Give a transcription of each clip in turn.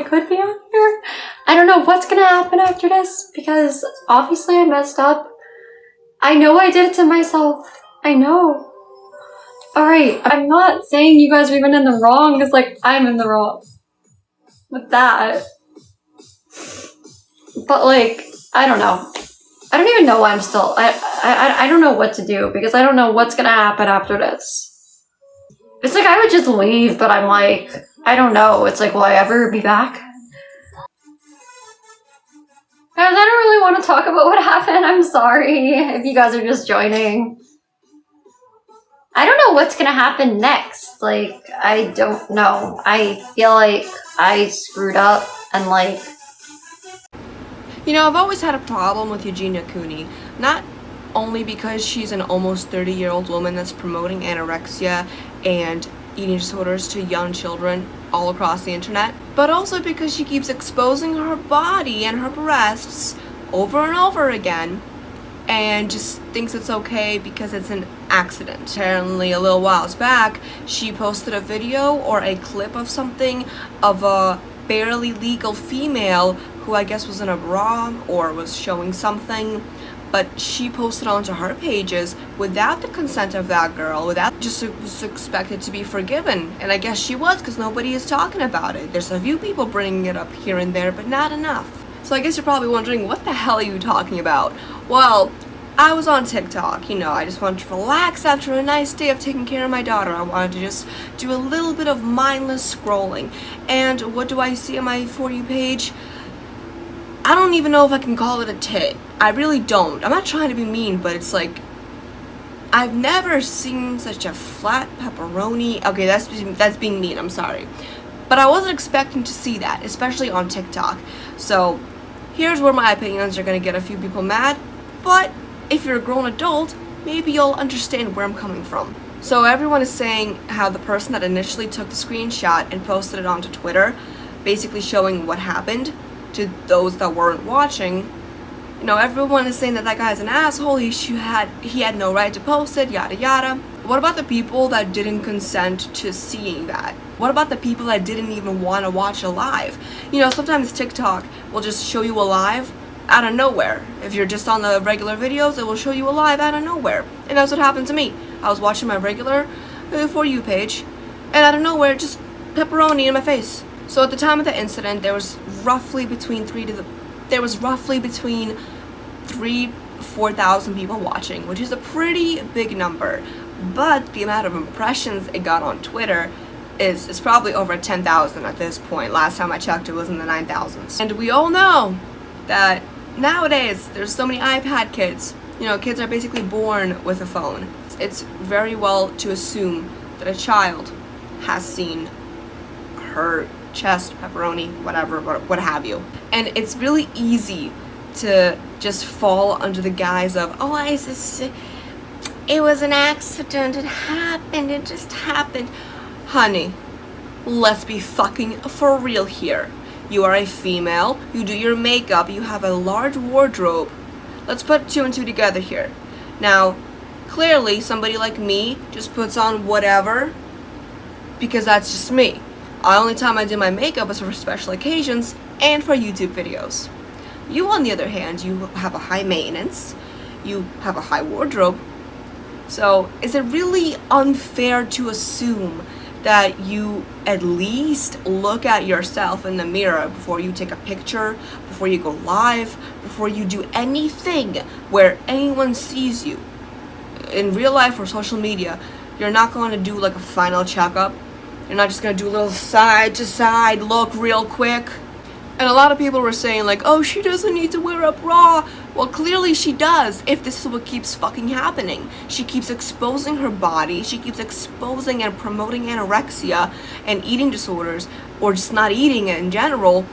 could be on here. I don't know what's gonna happen after this, because obviously I messed up. I know I did it to myself. I know. Alright, I'm not saying you guys are even in the wrong, because, like, I'm in the wrong with that. But, like, I don't know. I don't even know why I'm still... I don't know what to do, because I don't know what's gonna happen after this. It's like I would just leave, but I'm like, I don't know. It's like, will I ever be back? Guys, I don't really want to talk about what happened. I'm sorry if you guys are just joining. I don't know what's gonna happen next. Like, I don't know. I feel like I screwed up and, like... You know, I've always had a problem with Eugenia Cooney. Not only because she's an almost 30-year-old woman that's promoting anorexia and eating disorders to young children all across the internet, but also because she keeps exposing her body and her breasts over and over again and just thinks it's okay because it's an accident. Apparently a little whiles back, she posted a video or a clip of something of a barely legal female who I guess was in a bra or was showing something, but she posted onto her pages without the consent of that girl, without, just was expected to be forgiven. And I guess she was, because nobody is talking about it. There's a few people bringing it up here and there, but not enough. So I guess you're probably wondering, what the hell are you talking about? Well, I was on TikTok, you know, I just wanted to relax after a nice day of taking care of my daughter. I wanted to just do a little bit of mindless scrolling. And what do I see on my For You page? I don't even know if I can call it a tit. I really don't. I'm not trying to be mean, but it's like, I've never seen such a flat pepperoni. Okay, that's being mean, I'm sorry. But I wasn't expecting to see that, especially on TikTok. So, here's where my opinions are gonna get a few people mad, but if you're a grown adult, maybe you'll understand where I'm coming from. So everyone is saying how the person that initially took the screenshot and posted it onto Twitter, basically showing what happened to those that weren't watching, you know, everyone is saying that that guy's an asshole, he had no right to post it, yada yada. What about the people that didn't consent to seeing that? What about the people that didn't even want to watch a live? You know, sometimes TikTok will just show you a live out of nowhere. If you're just on the regular videos, it will show you a live out of nowhere. And that's what happened to me. I was watching my regular For You page, and out of nowhere, just pepperoni in my face. So at the time of the incident, there was roughly between 4,000 people watching, which is a pretty big number. But the amount of impressions it got on Twitter is probably over 10,000 at this point. Last time I checked, it was in the 9,000s. And we all know that nowadays there's so many iPad kids. You know, kids are basically born with a phone. It's very well to assume that a child has seen her chest, pepperoni, whatever, what have you. And it's really easy to just fall under the guise of, oh, it was an accident, it happened, it just happened. Honey, let's be fucking for real here. You are a female, you do your makeup, you have a large wardrobe. Let's put two and two together here. Now, clearly somebody like me just puts on whatever because that's just me. The only time I do my makeup is for special occasions and for YouTube videos. You, on the other hand, you have a high maintenance, you have a high wardrobe. So, is it really unfair to assume that you at least look at yourself in the mirror before you take a picture, before you go live, before you do anything where anyone sees you? In real life or social media, you're not going to do like a final checkup. You're not just going to do a little side to side look real quick. And a lot of people were saying like, oh, she doesn't need to wear a bra. Well, clearly she does, if this is what keeps fucking happening. She keeps exposing her body, she keeps exposing and promoting anorexia and eating disorders, or just not eating in general,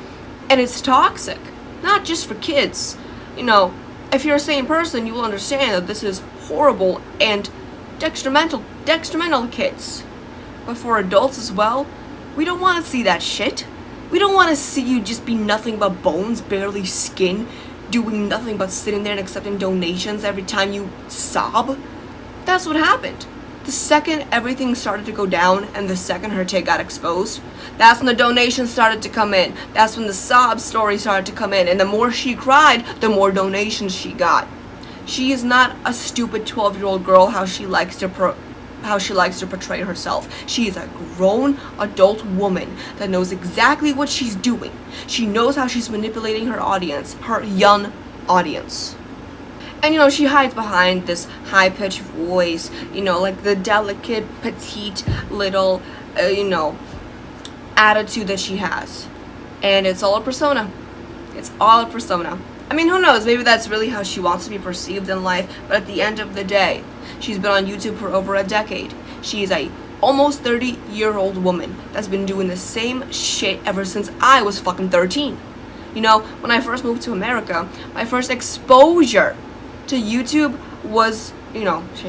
and it's toxic. Not just for kids. You know, if you're a sane person, you will understand that this is horrible and detrimental to kids. But for adults as well, we don't want to see that shit. We don't want to see you just be nothing but bones, barely skin, doing nothing but sitting there and accepting donations every time you sob. That's what happened. The second everything started to go down and the second her take got exposed, that's when the donations started to come in. That's when the sob story started to come in. And the more she cried, the more donations she got. She is not a stupid 12-year-old girl how she likes to portray herself. She is a grown adult woman that knows exactly what she's doing. She knows how she's manipulating her audience, her young audience. And she hides behind this high-pitched voice, like the delicate, petite, little, attitude that she has. And it's all a persona. It's all a persona. I mean, who knows? Maybe that's really how she wants to be perceived in life, but at the end of the day, she's been on YouTube for over a decade. She is a almost 30-year-old woman that's been doing the same shit ever since I was fucking 13. When I first moved to America, my first exposure to YouTube was,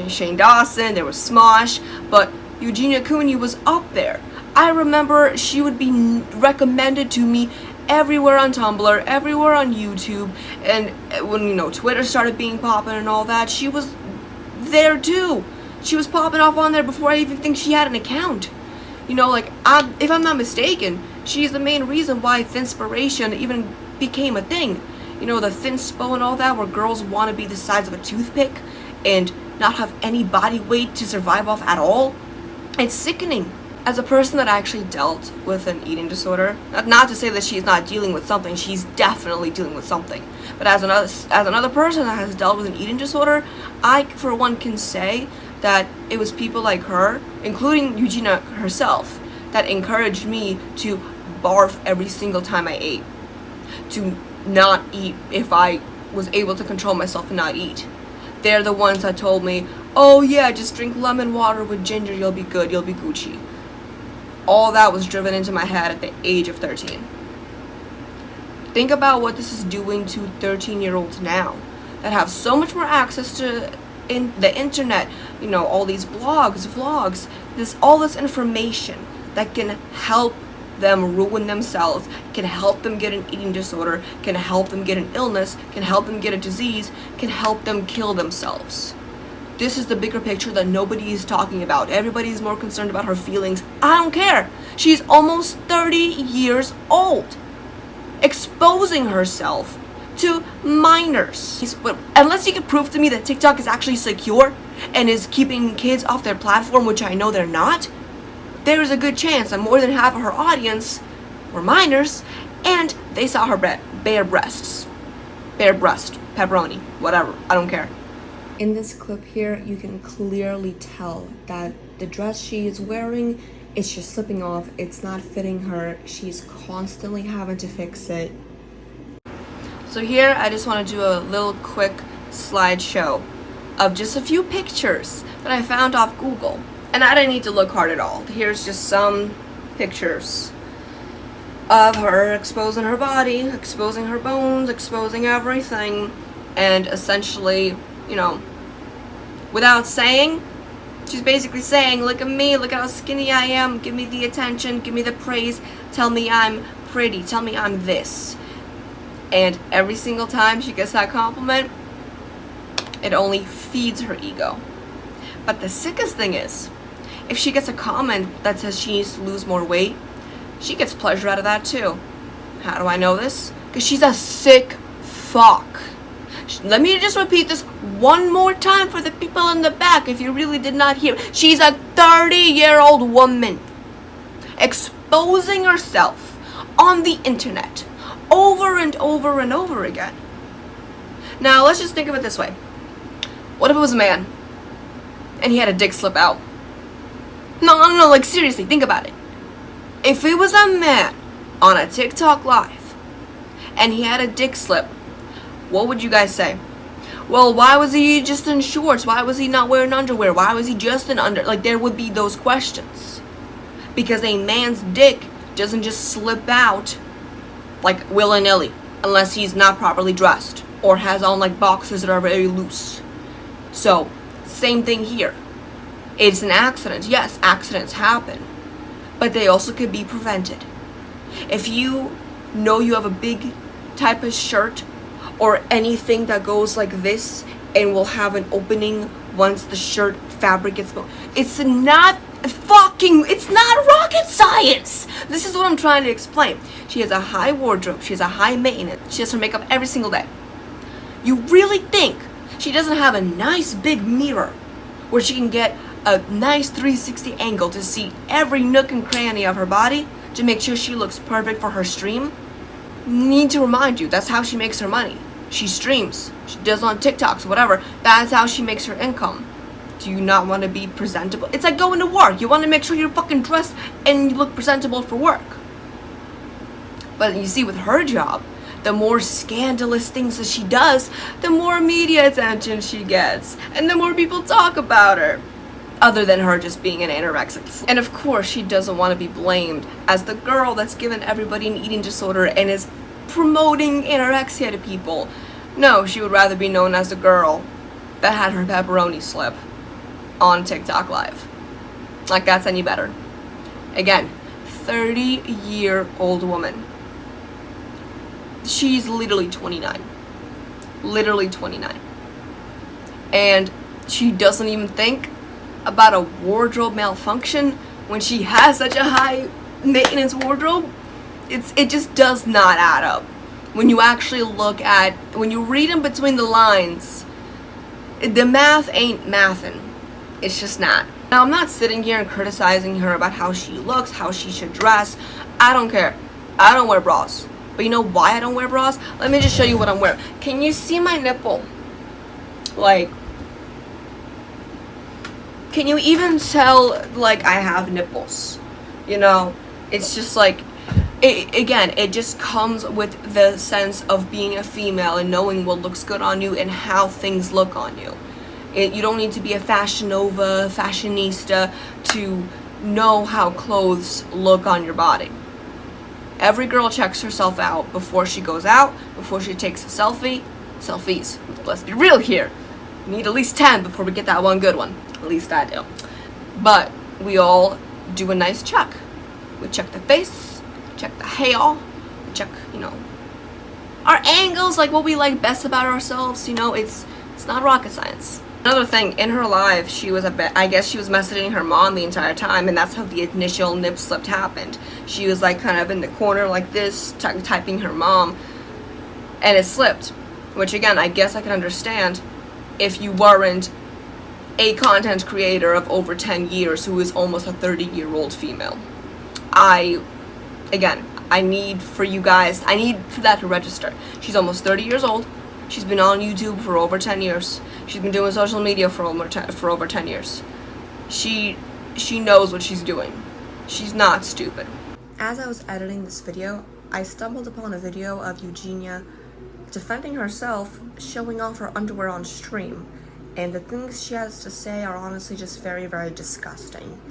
Shane Dawson, there was Smosh, but Eugenia Cooney was up there. I remember she would be recommended to me everywhere on Tumblr, everywhere on YouTube, and when, Twitter started being popping and all that, she was there too. She was popping off on there before I even think she had an account. If I'm not mistaken, she's the main reason why Thvgrats even became a thing. The thin spo and all that, where girls want to be the size of a toothpick and not have any body weight to survive off at all. It's sickening. As a person that actually dealt with an eating disorder, not to say that she's not dealing with something, she's definitely dealing with something. But as another person that has dealt with an eating disorder, I, for one, can say that it was people like her, including Eugenia herself, that encouraged me to barf every single time I ate. To not eat if I was able to control myself and not eat. They're the ones that told me, oh yeah, just drink lemon water with ginger, you'll be good, you'll be Gucci. All that was driven into my head at the age of 13. Think about what this is doing to 13-year-olds now that have so much more access to the internet, all these blogs, vlogs, all this information that can help them ruin themselves, can help them get an eating disorder, can help them get an illness, can help them get a disease, can help them kill themselves. This is the bigger picture that nobody is talking about. Everybody's more concerned about her feelings. I don't care. She's almost 30 years old, exposing herself to minors. Unless you can prove to me that TikTok is actually secure and is keeping kids off their platform, which I know they're not, there is a good chance that more than half of her audience were minors, and they saw her bare breasts. Bare breast, pepperoni, whatever, I don't care. In this clip here, you can clearly tell that the dress she is wearing is just slipping off. It's not fitting her. She's constantly having to fix it. So here, I just want to do a little quick slideshow of just a few pictures that I found off Google. And I didn't need to look hard at all. Here's just some pictures of her exposing her body, exposing her bones, exposing everything, and essentially, without saying, she's basically saying, look at me, look at how skinny I am, give me the attention, give me the praise, tell me I'm pretty, tell me I'm this. And every single time she gets that compliment, it only feeds her ego. But the sickest thing is, if she gets a comment that says she needs to lose more weight, she gets pleasure out of that too. How do I know this? Because she's a sick fuck. Let me just repeat this one more time for the people in the back if you really did not hear. She's a 30-year-old woman exposing herself on the internet over and over and over again. Now, let's just think of it this way. What if it was a man and he had a dick slip out? No, like seriously, think about it. If it was a man on a TikTok live and he had a dick slip, what would you guys say? Well, why was he just in shorts? Why was he not wearing underwear? Why was he just in like, there would be those questions. Because a man's dick doesn't just slip out like willy-nilly unless he's not properly dressed or has on like boxers that are very loose. So, same thing here. It's an accident. Yes, accidents happen. But they also could be prevented. If you know you have a big type of shirt or anything that goes like this and will have an opening once the shirt fabric gets smoke. It's not rocket science. This is what I'm trying to explain. She has a high wardrobe. She has a high maintenance. She has her makeup every single day. You really think she doesn't have a nice big mirror where she can get a nice 360 angle to see every nook and cranny of her body to make sure she looks perfect for her stream? Need to remind you, that's how she makes her money. She streams, she does on TikToks, whatever. That's how she makes her income. Do you not want to be presentable? It's like going to work. You want to make sure you're fucking dressed and you look presentable for work. But you see, with her job, the more scandalous things that she does, the more media attention she gets, and the more people talk about her. Other than her just being an anorexic. And of course, she doesn't want to be blamed as the girl that's given everybody an eating disorder and is promoting anorexia to people. No, she would rather be known as the girl that had her pepperoni slip on TikTok Live. Like that's any better. Again, 30-year-old woman. She's literally 29. Literally 29. And she doesn't even think about a wardrobe malfunction when she has such a high maintenance wardrobe. It just does not add up. When you actually when you read in between the lines, the math ain't mathin'. It's just not. Now, I'm not sitting here and criticizing her about how she looks, how she should dress. I don't care. I don't wear bras. But you know why I don't wear bras? Let me just show you what I'm wearing. Can you see my nipple? Like, can you even tell, like, I have nipples? You know, it's just like, it just comes with the sense of being a female and knowing what looks good on you and how things look on you. You don't need to be a fashion nova, fashionista to know how clothes look on your body. Every girl checks herself out before she goes out, before she takes a selfies. Let's be real here. We need at least 10 before we get that one good one. At least I do. But we all do a nice check. We check the face, check the hair, we check, our angles, like what we like best about ourselves. It's not rocket science. Another thing, in her live, I guess she was messaging her mom the entire time, and that's how the initial nip slip happened. She was like kind of in the corner like this, typing her mom, and it slipped. Which again, I guess I can understand if you weren't a content creator of over 10 years who is almost a 30-year-old female. I need for that to register. She's almost 30 years old. She's been on YouTube for over 10 years. She's been doing social media for over 10 years. She knows what she's doing. She's not stupid. As I was editing this video, I stumbled upon a video of Eugenia defending herself, showing off her underwear on stream. And the things she has to say are honestly just very, very disgusting.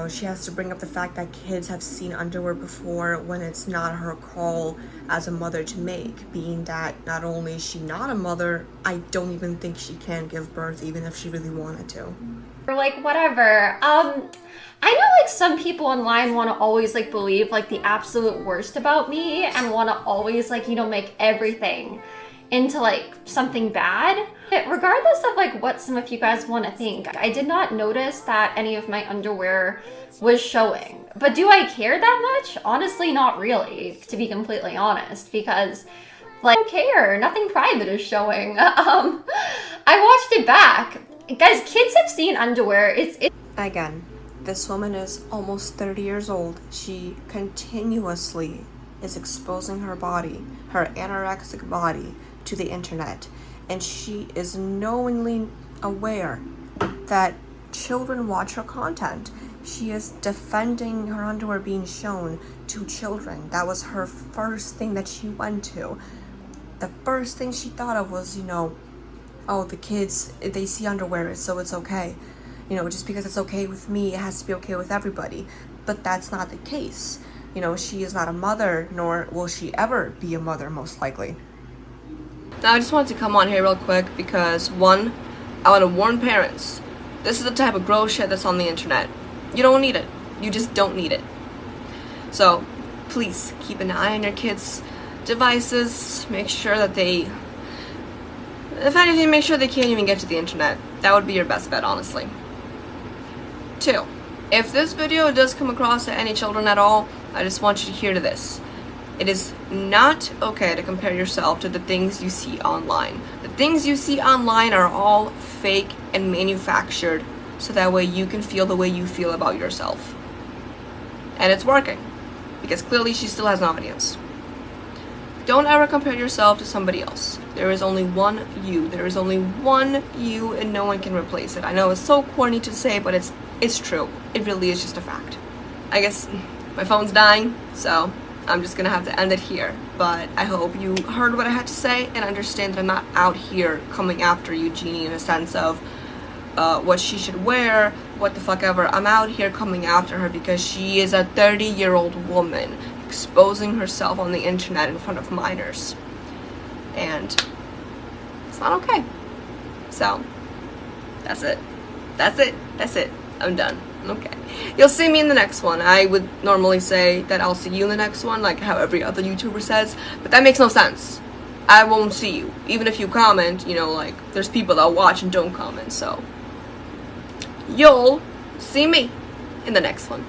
She has to bring up the fact that kids have seen underwear before when it's not her call as a mother to make, being that not only is she not a mother, I don't even think she can give birth even if she really wanted to. Or like, whatever. I know like some people online want to always like believe like the absolute worst about me and want to always like, make everything into like something bad. Regardless of like what some of you guys want to think, I did not notice that any of my underwear was showing. But do I care that much? Honestly, not really, to be completely honest, because like I don't care, nothing private is showing. I watched it back. Guys, kids have seen underwear. Again, this woman is almost 30 years old. She continuously is exposing her body, her anorexic body, to the internet, and she is knowingly aware that children watch her content. She is defending her underwear being shown to children. That was her first thing that she went to. The first thing she thought of was, oh, the kids, they see underwear, so it's okay. Just because it's okay with me, it has to be okay with everybody. But that's not the case. She is not a mother, nor will she ever be a mother, most likely. Now, I just wanted to come on here real quick because, one, I want to warn parents. This is the type of gross shit that's on the internet. You don't need it. You just don't need it. So, please, keep an eye on your kids' devices. Make sure that if anything, make sure they can't even get to the internet. That would be your best bet, honestly. 2. If this video does come across to any children at all, I just want you to hear this. It is not okay to compare yourself to the things you see online. The things you see online are all fake and manufactured so that way you can feel the way you feel about yourself. And it's working, because clearly she still has an audience. Don't ever compare yourself to somebody else. There is only one you. There is only one you, and no one can replace it. I know it's so corny to say, but it's true. It really is just a fact. I guess my phone's dying, so I'm just gonna have to end it here. But I hope you heard what I had to say and understand that I'm not out here coming after Eugenie in a sense of what she should wear, what the fuck ever. I'm out here coming after her because she is a 30-year-old woman exposing herself on the internet in front of minors. And it's not okay. So, that's it. That's it. That's it. I'm done. Okay. You'll see me in the next one. I would normally say that I'll see you in the next one, like how every other YouTuber says, but that makes no sense. I won't see you. Even if you comment, you know, like, there's people that watch and don't comment, so you'll see me in the next one.